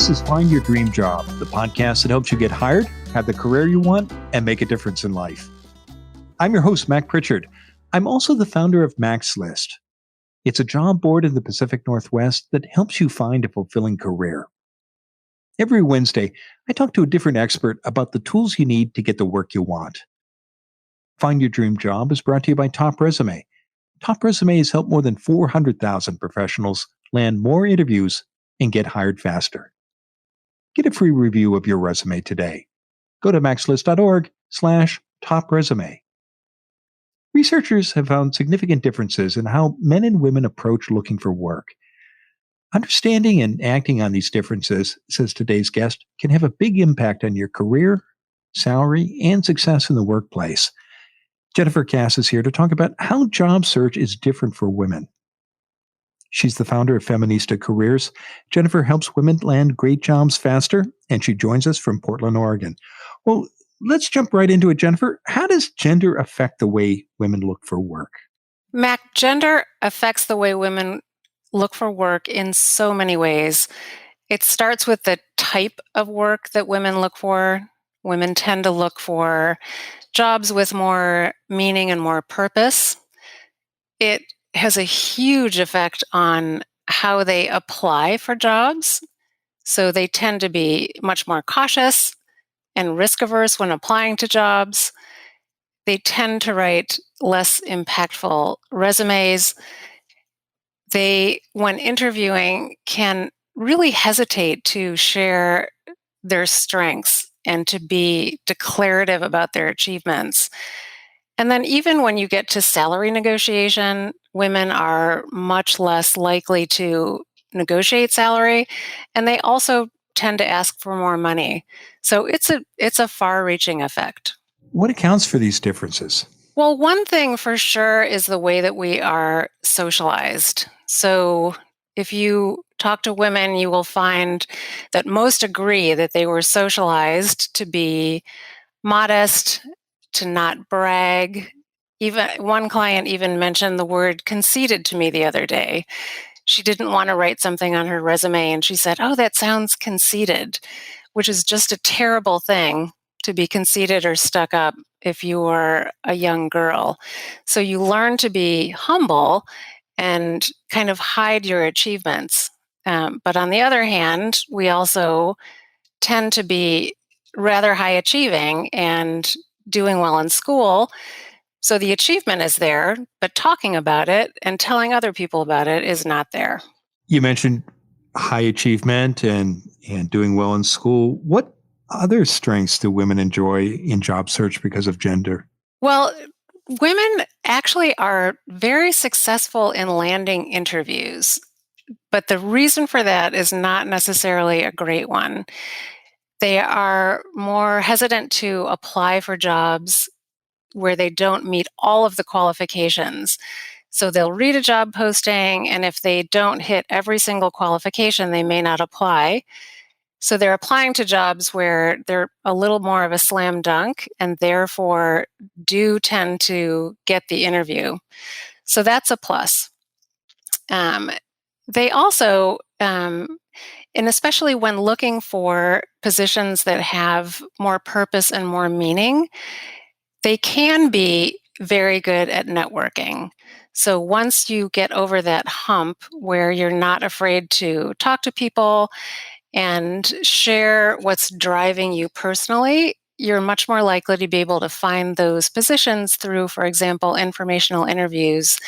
This is Find Your Dream Job, the podcast that helps you get hired, have the career you want, and make a difference in life. I'm your host, Mac Pritchard. I'm also the founder of Mac's List. It's a job board in the Pacific Northwest that helps you find a fulfilling career. Every Wednesday, I talk to a different expert about the tools you need to get the work you want. Find Your Dream Job is brought to you by Top Resume. Top Resume has helped more than 400,000 professionals land more interviews and get hired faster. Get a free review of your resume today. Go to maxlist.org/topresume. Researchers have found significant differences in how men and women approach looking for work. Understanding and acting on these differences, says today's guest, can have a big impact on your career, salary, and success in the workplace. Jennifer Kass is here to talk about how job search is different for women. She's the founder of Feminista Careers. Jennifer helps women land great jobs faster, and she joins us from Portland, Oregon. Well, let's jump right into it, Jennifer. How does gender affect the way women look for work? Mac, gender affects the way women look for work in so many ways. It starts with the type of work that women look for. Women tend to look for jobs with more meaning and more purpose. It has a huge effect on how they apply for jobs. So they tend to be much more cautious and risk averse when applying to jobs. They tend to write less impactful resumes. They, when interviewing, can really hesitate to share their strengths and to be declarative about their achievements. And then even when you get to salary negotiation, women are much less likely to negotiate salary, and they also tend to ask for more money. So it's a far-reaching effect. What accounts for these differences? Well, one thing for sure is the way that we are socialized. So if you talk to women, you will find that most agree that they were socialized to be modest, to not brag. Even one client even mentioned the word conceited to me the other day. She didn't want to write something on her resume, and she said, "Oh, that sounds conceited," which is just a terrible thing to be conceited or stuck up if you are a young girl. So you learn to be humble and kind of hide your achievements. But on the other hand, we also tend to be rather high achieving and doing well in school. So the achievement is there, but talking about it and telling other people about it is not there. You mentioned high achievement and doing well in school. What other strengths do women enjoy in job search because of gender? Well, women actually are very successful in landing interviews, but the reason for that is not necessarily a great one. They are more hesitant to apply for jobs where they don't meet all of the qualifications. So they'll read a job posting, and if they don't hit every single qualification, they may not apply. So they're applying to jobs where they're a little more of a slam dunk and therefore do tend to get the interview. So that's a plus. They also, and especially when looking for positions that have more purpose and more meaning, they can be very good at networking. So once you get over that hump where you're not afraid to talk to people and share what's driving you personally, you're much more likely to be able to find those positions through, for example, informational interviews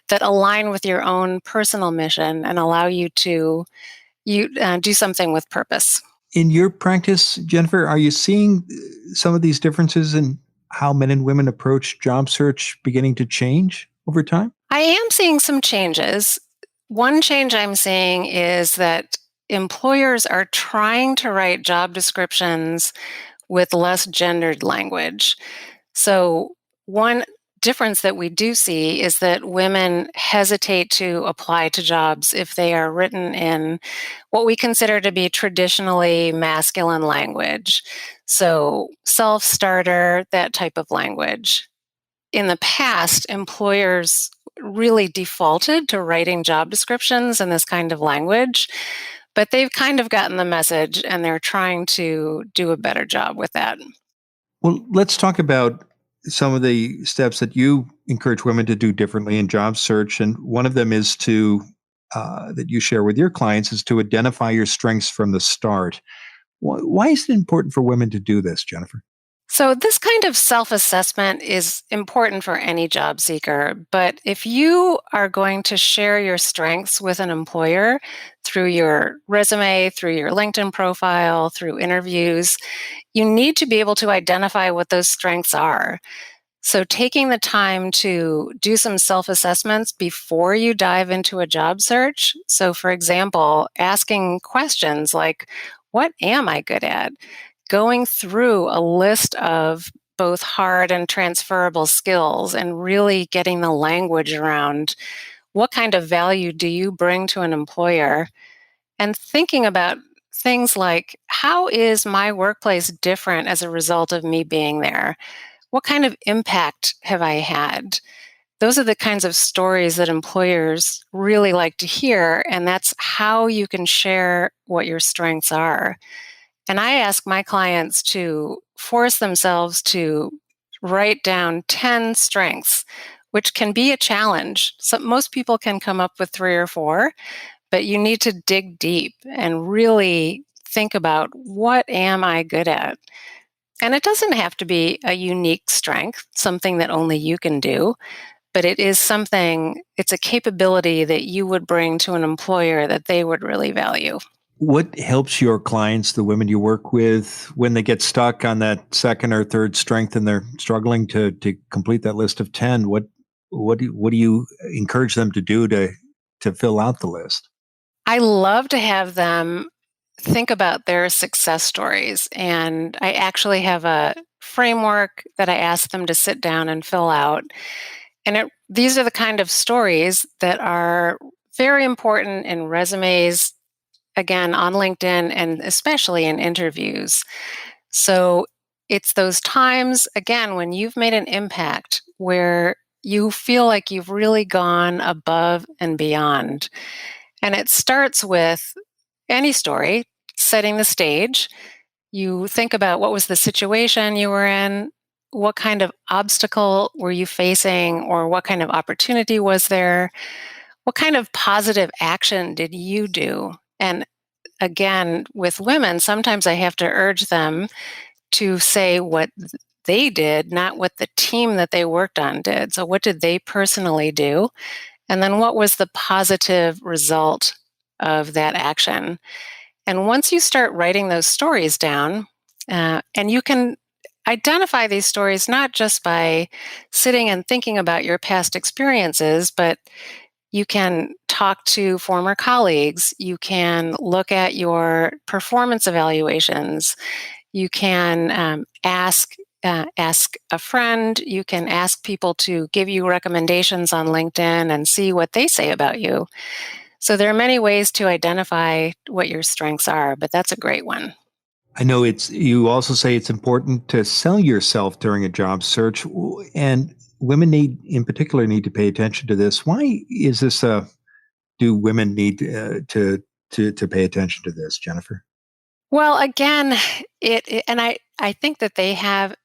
that align with your own personal mission and allow you to do something with purpose. In your practice, Jennifer, are you seeing some of these differences in how men and women approach job search beginning to change over time? I am seeing some changes. One change I'm seeing is that employers are trying to write job descriptions with less gendered language. So one difference that we do see is that women hesitate to apply to jobs if they are written in what we consider to be traditionally masculine language. So self-starter, that type of language. In the past, employers really defaulted to writing job descriptions in this kind of language. But they've kind of gotten the message and they're trying to do a better job with that. Well, let's talk about some of the steps that you encourage women to do differently in job search. And one of them is that you share with your clients is to identify your strengths from the start. Why is it important for women to do this, Jennifer? So, this kind of self assessment is important for any job seeker. But if you are going to share your strengths with an employer through your resume, through your LinkedIn profile, through interviews, you need to be able to identify what those strengths are. So, taking the time to do some self assessments before you dive into a job search. So, for example, asking questions like, what am I good at? Going through a list of both hard and transferable skills and really getting the language around what kind of value do you bring to an employer, and thinking about things like, how is my workplace different as a result of me being there? What kind of impact have I had? Those are the kinds of stories that employers really like to hear, and that's how you can share what your strengths are. And I ask my clients to force themselves to write down 10 strengths, which can be a challenge. So most people can come up with 3 or 4, but you need to dig deep and really think about, what am I good at? And it doesn't have to be a unique strength, something that only you can do, but it is something, it's a capability that you would bring to an employer that they would really value. What helps your clients, the women you work with, when they get stuck on that second or third strength and they're struggling to complete that list of 10? What do you encourage them to do to fill out the list? I love to have them think about their success stories. And I actually have a framework that I ask them to sit down and fill out. And these are the kind of stories that are very important in resumes, again, on LinkedIn, and especially in interviews. So it's those times, again, when you've made an impact where you feel like you've really gone above and beyond. And it starts with any story, setting the stage. You think about, what was the situation you were in? What kind of obstacle were you facing, or what kind of opportunity was there? What kind of positive action did you do? And again, with women, sometimes I have to urge them to say what they did, not what the team that they worked on did. So, what did they personally do? And then, what was the positive result of that action? And once you start writing those stories down, and you can identify these stories not just by sitting and thinking about your past experiences, but you can talk to former colleagues. You can look at your performance evaluations. You can ask a friend. You can ask people to give you recommendations on LinkedIn and see what they say about you. So there are many ways to identify what your strengths are, but that's a great one. I know you also say it's important to sell yourself during a job search, and women in particular need to pay attention to this. Why is this do women need to pay attention to this, Jennifer? Well, again, and I think that they have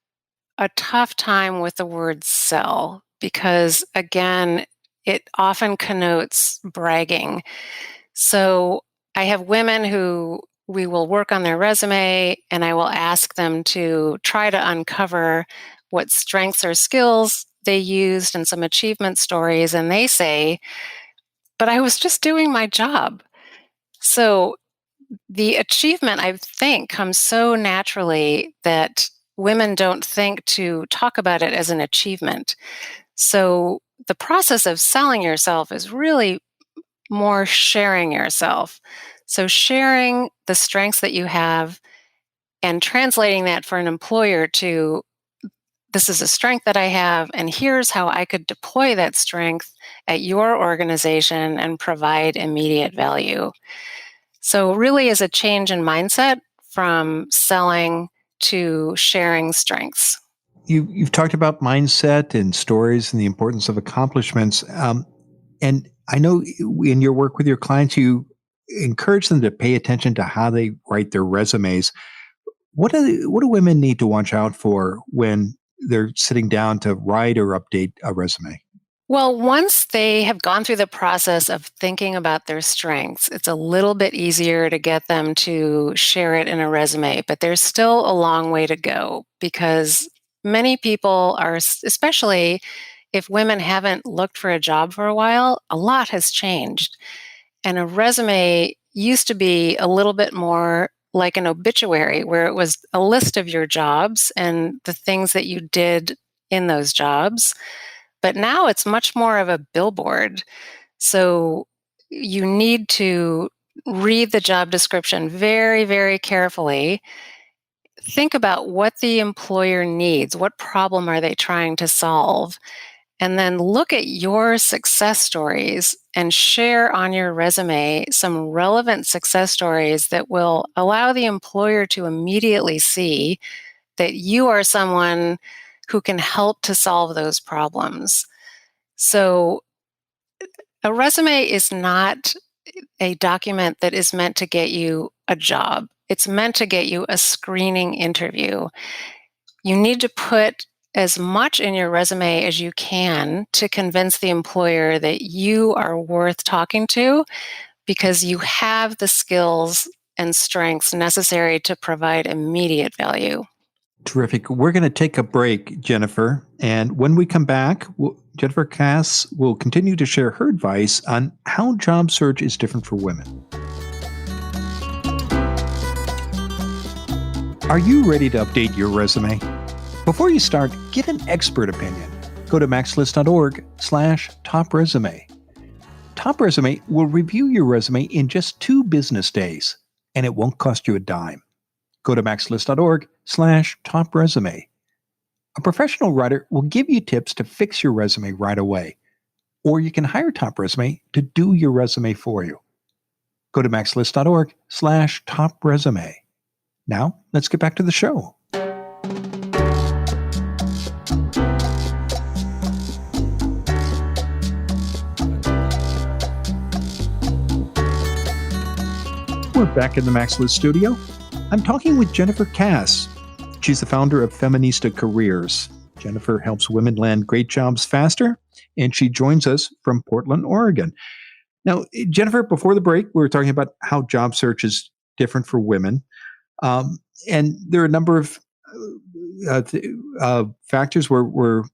a tough time with the word sell because, again, it often connotes bragging. So I have women who we will work on their resume, and I will ask them to try to uncover what strengths or skills they used and some achievement stories. And they say, but I was just doing my job. So the achievement, I think, comes so naturally that women don't think to talk about it as an achievement. So the process of selling yourself is really more sharing yourself. So sharing the strengths that you have and translating that for an employer to, this is a strength that I have, and here's how I could deploy that strength at your organization and provide immediate value. So really is a change in mindset from selling to sharing strengths. You've talked about mindset and stories and the importance of accomplishments, and I know in your work with your clients, you encourage them to pay attention to how they write their resumes. What do women need to watch out for when they're sitting down to write or update a resume? Well, once they have gone through the process of thinking about their strengths, it's a little bit easier to get them to share it in a resume, but there's still a long way to go because many people are, especially if women haven't looked for a job for a while, a lot has changed. And a resume used to be a little bit more like an obituary, where it was a list of your jobs and the things that you did in those jobs. But now it's much more of a billboard. So you need to read the job description very, very carefully. Think about what the employer needs. What problem are they trying to solve? And then look at your success stories and share on your resume some relevant success stories that will allow the employer to immediately see that you are someone who can help to solve those problems. So, a resume is not a document that is meant to get you a job. It's meant to get you a screening interview. You need to put as much in your resume as you can to convince the employer that you are worth talking to because you have the skills and strengths necessary to provide immediate value. Terrific. We're going to take a break, Jennifer. And when we come back, Jennifer Kass will continue to share her advice on how job search is different for women. Are you ready to update your resume? Before you start, get an expert opinion. Go to maxlist.org/top resume. Top Resume will review your resume in just 2 business days, and it won't cost you a dime. Go to maxlist.org/top resume. A professional writer will give you tips to fix your resume right away, or you can hire Top Resume to do your resume for you. Go to maxlist.org/top resume. Now, let's get back to the show. We're back in the Max List studio. I'm talking with Jennifer Kass. She's the founder of Feminista Careers. Jennifer helps women land great jobs faster, and she joins us from Portland, Oregon. Now, Jennifer, before the break, we were talking about how job search is different for women. And there are a number of factors we're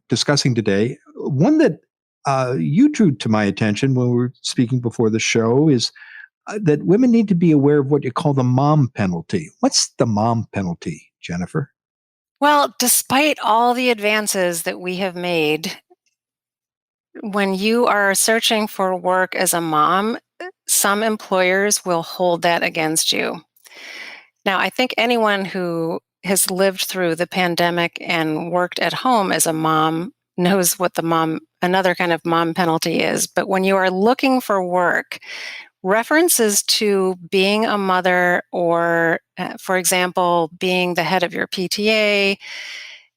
discussing today. One that you drew to my attention when we were speaking before the show is that women need to be aware of what you call the mom penalty. What's the mom penalty, Jennifer? Well, despite all the advances that we have made, when you are searching for work as a mom, some employers will hold that against you. Now, I think anyone who has lived through the pandemic and worked at home as a mom knows what another kind of mom penalty is. But when you are looking for work, references to being a mother or, for example, being the head of your PTA,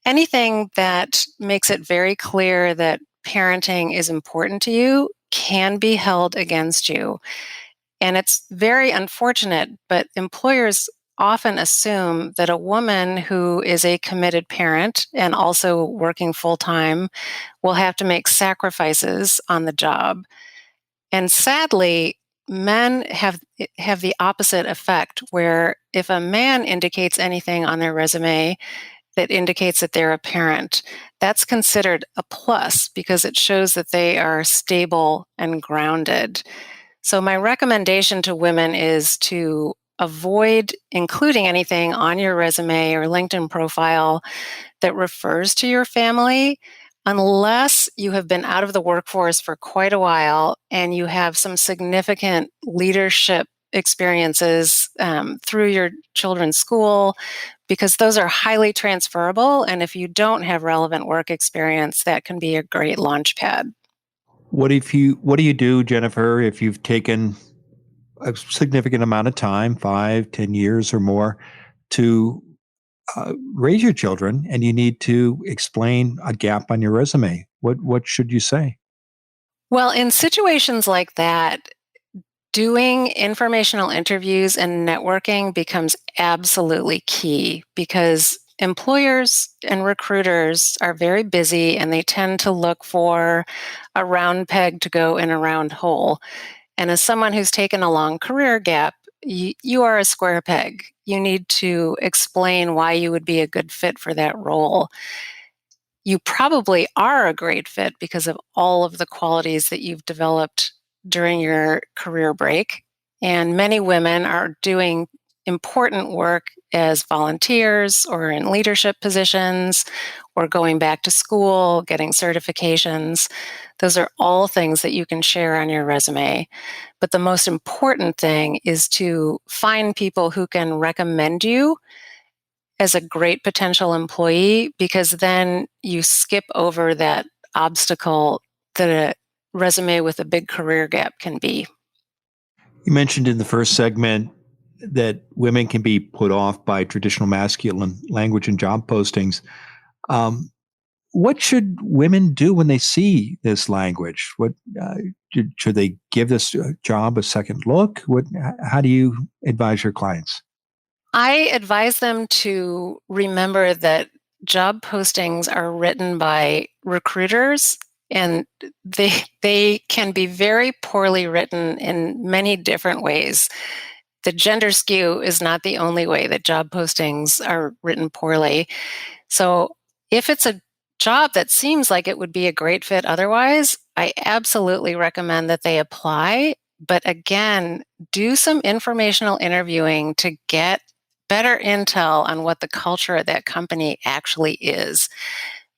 anything that makes it very clear that parenting is important to you can be held against you. And it's very unfortunate, but employers often assume that a woman who is a committed parent and also working full time will have to make sacrifices on the job. And sadly, men have the opposite effect, where if a man indicates anything on their resume that indicates that they're a parent, that's considered a plus because it shows that they are stable and grounded. So my recommendation to women is to avoid including anything on your resume or LinkedIn profile that refers to your family unless you have been out of the workforce for quite a while and you have some significant leadership experiences through your children's school, because those are highly transferable. And if you don't have relevant work experience, that can be a great launch pad. What do you do, Jennifer, if you've taken a significant amount of time, 5, 10 years or more, to raise your children, and you need to explain a gap on your resume? What should you say? Well, in situations like that, Doing informational interviews and networking becomes absolutely key because employers and recruiters are very busy and they tend to look for a round peg to go in a round hole. And as someone who's taken a long career gap, you are a square peg. You need to explain why you would be a good fit for that role. You probably are a great fit because of all of the qualities that you've developed during your career break. And many women are doing important work as volunteers or in leadership positions or going back to school, getting certifications. Those are all things that you can share on your resume. But the most important thing is to find people who can recommend you as a great potential employee, because then you skip over that obstacle that a resume with a big career gap can be. You mentioned in the first segment that women can be put off by traditional masculine language and job postings. Um, what should women do when they see this language? Should they give this job a second look? How do you advise your clients? I advise them to remember that job postings are written by recruiters and they can be very poorly written in many different ways. The gender skew is not the only way that job postings are written poorly. So if it's a job that seems like it would be a great fit otherwise, I absolutely recommend that they apply. But again, do some informational interviewing to get better intel on what the culture of that company actually is.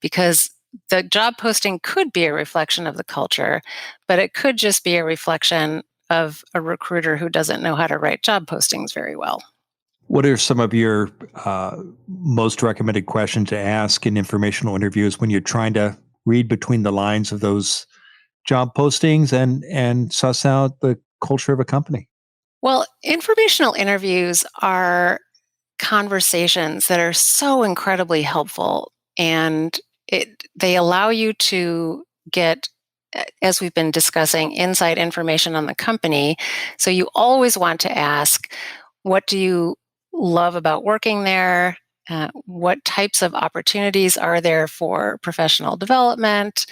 Because the job posting could be a reflection of the culture, but it could just be a reflection of a recruiter who doesn't know how to write job postings very well. What are some of your most recommended questions to ask in informational interviews when you're trying to read between the lines of those job postings and suss out the culture of a company? Well, informational interviews are conversations that are so incredibly helpful, and they allow you to get, as we've been discussing, inside information on the company. So you always want to ask, what do you love about working there? What types of opportunities are there for professional development?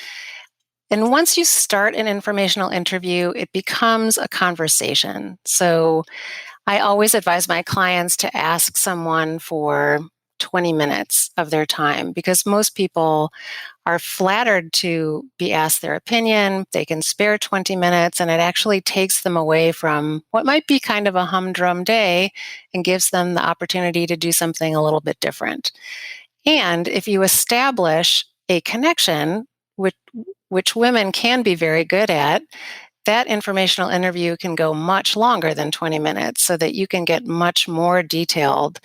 And once you start an informational interview, it becomes a conversation. So I always advise my clients to ask someone for 20 minutes of their time, because most people are flattered to be asked their opinion. They can spare 20 minutes, and it actually takes them away from what might be kind of a humdrum day and gives them the opportunity to do something a little bit different. And if you establish a connection, which, which women can be very good at, that informational interview can go much longer than 20 minutes so that you can get much more detailed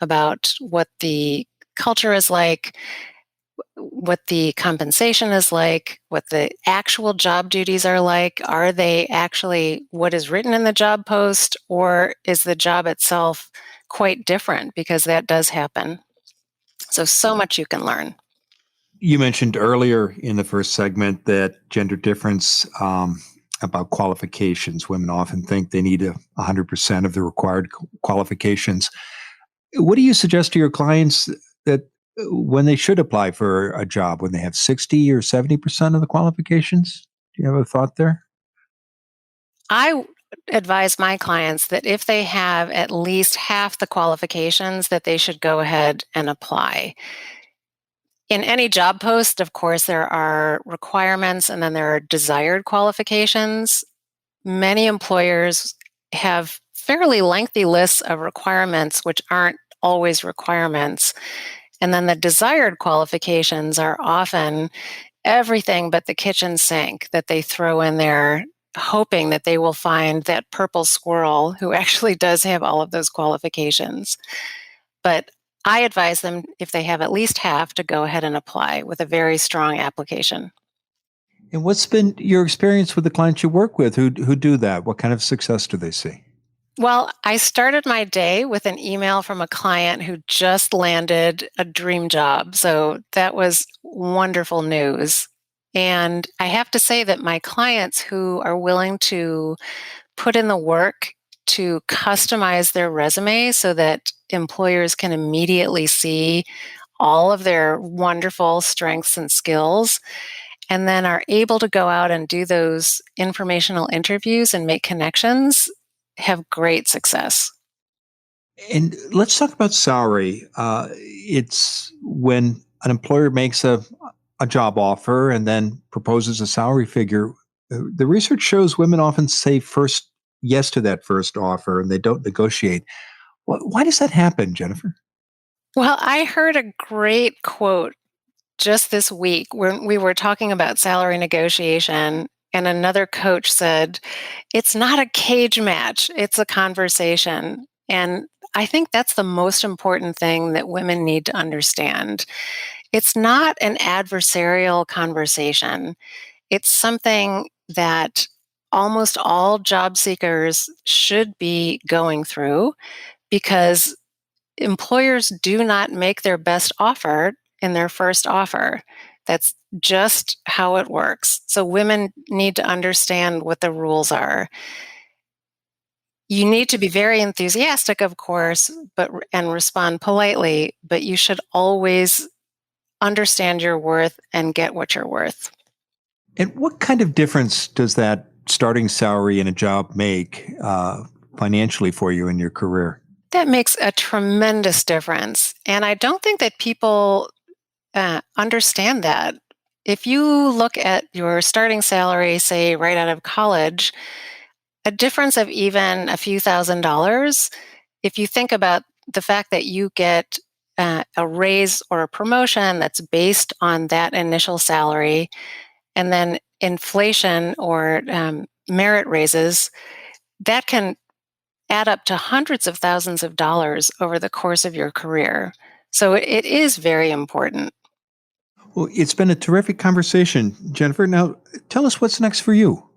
about what the culture is like, what the compensation is like, what the actual job duties are like. Are they actually what is written in the job post, or is the job itself quite different? Because that does happen. So much you can learn. You mentioned earlier in the first segment that gender difference about qualifications. Women often think they need 100% of the required qualifications. What do you suggest to your clients that when they should apply for a job, when they have 60 or 70% of the qualifications? Do you have a thought there? I advise my clients that if they have at least half the qualifications, that they should go ahead and apply. In any job post, of course, there are requirements and then there are desired qualifications. Many employers have fairly lengthy lists of requirements, which aren't always requirements. And then the desired qualifications are often everything but the kitchen sink that they throw in there, hoping that they will find that purple squirrel who actually does have all of those qualifications. But I advise them, if they have at least half, to go ahead and apply with a very strong application. And what's been your experience with the clients you work with who do that? What kind of success do they see? Well, I started my day with an email from a client who just landed a dream job. So that was wonderful news. And I have to say that my clients who are willing to put in the work to customize their resume so that employers can immediately see all of their wonderful strengths and skills, and then are able to go out and do those informational interviews and make connections, have great success. And let's talk about salary. It's when an employer makes a job offer and then proposes a salary figure. The research shows women often say first yes to that first offer and they don't negotiate. Why does that happen, Jennifer? Well, I heard a great quote just this week when we were talking about salary negotiation, and another coach said, "It's not a cage match, it's a conversation." And I think that's the most important thing that women need to understand. It's not an adversarial conversation. It's something that almost all job seekers should be going through, because employers do not make their best offer in their first offer. That's just how it works. So women need to understand what the rules are. You need to be very enthusiastic, of course, and respond politely, but you should always understand your worth and get what you're worth. And what kind of difference does that starting salary in a job make financially for you in your career? That makes a tremendous difference. And I don't think that people understand that. If you look at your starting salary, say right out of college, a difference of even a few $1,000s, if you think about the fact that you get a raise or a promotion that's based on that initial salary, and then inflation or merit raises, that can add up to hundreds of thousands of dollars over the course of your career. So it is very important. Well, it's been a terrific conversation, Jennifer. Now, tell us what's next for you.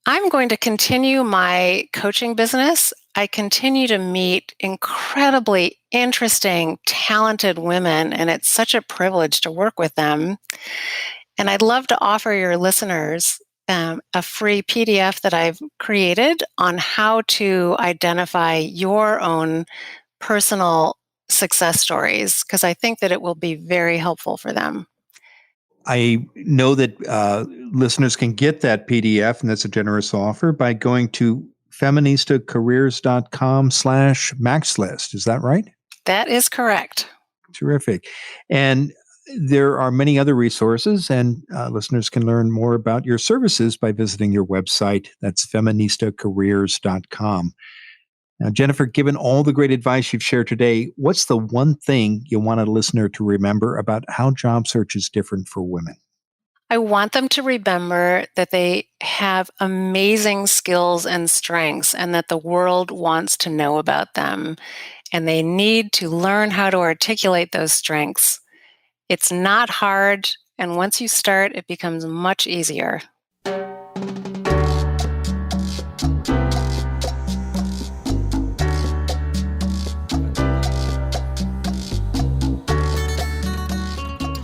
I'm going to continue my coaching business. I continue to meet incredibly interesting, talented women, and it's such a privilege to work with them. And I'd love to offer your listeners a free PDF that I've created on how to identify your own personal success stories, because I think that it will be very helpful for them. I know that listeners can get that PDF, and that's a generous offer, by going to feministacareers.com/maxlist. Is that right? That is correct. Terrific. And there are many other resources, and listeners can learn more about your services by visiting your website. That's feministacareers.com. Now, Jennifer, given all the great advice you've shared today, what's the one thing you want a listener to remember about how job search is different for women? I want them to remember that they have amazing skills and strengths, and that the world wants to know about them. And they need to learn how to articulate those strengths. It's not hard, and once you start, it becomes much easier.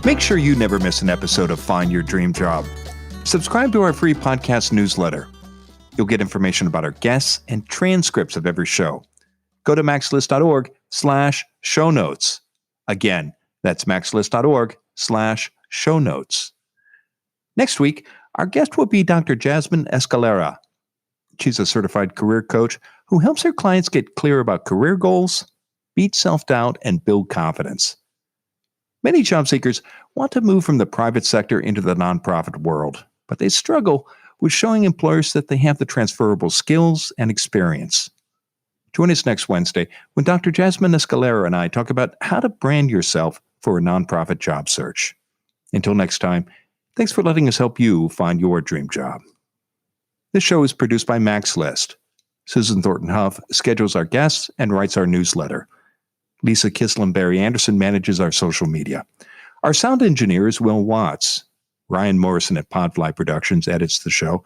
Make sure you never miss an episode of Find Your Dream Job. Subscribe to our free podcast newsletter. You'll get information about our guests and transcripts of every show. Go to maxlist.org/show notes. Again, that's maxlist.org/show notes. Next week, our guest will be Dr. Jasmine Escalera. She's a certified career coach who helps her clients get clear about career goals, beat self-doubt, and build confidence. Many job seekers want to move from the private sector into the nonprofit world, but they struggle with showing employers that they have the transferable skills and experience. Join us next Wednesday when Dr. Jasmine Escalera and I talk about how to brand yourself for a nonprofit job search. Until next time, thanks for letting us help you find your dream job. This show is produced by Max List. Susan Thornton Huff schedules our guests and writes our newsletter. Lisa Kislam-Barry Anderson manages our social media. Our sound engineer is Will Watts. Ryan Morrison at Podfly Productions edits the show.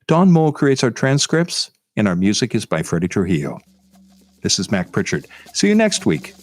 Dawn Mole creates our transcripts, and our music is by Freddie Trujillo. This is Mac Pritchard. See you next week.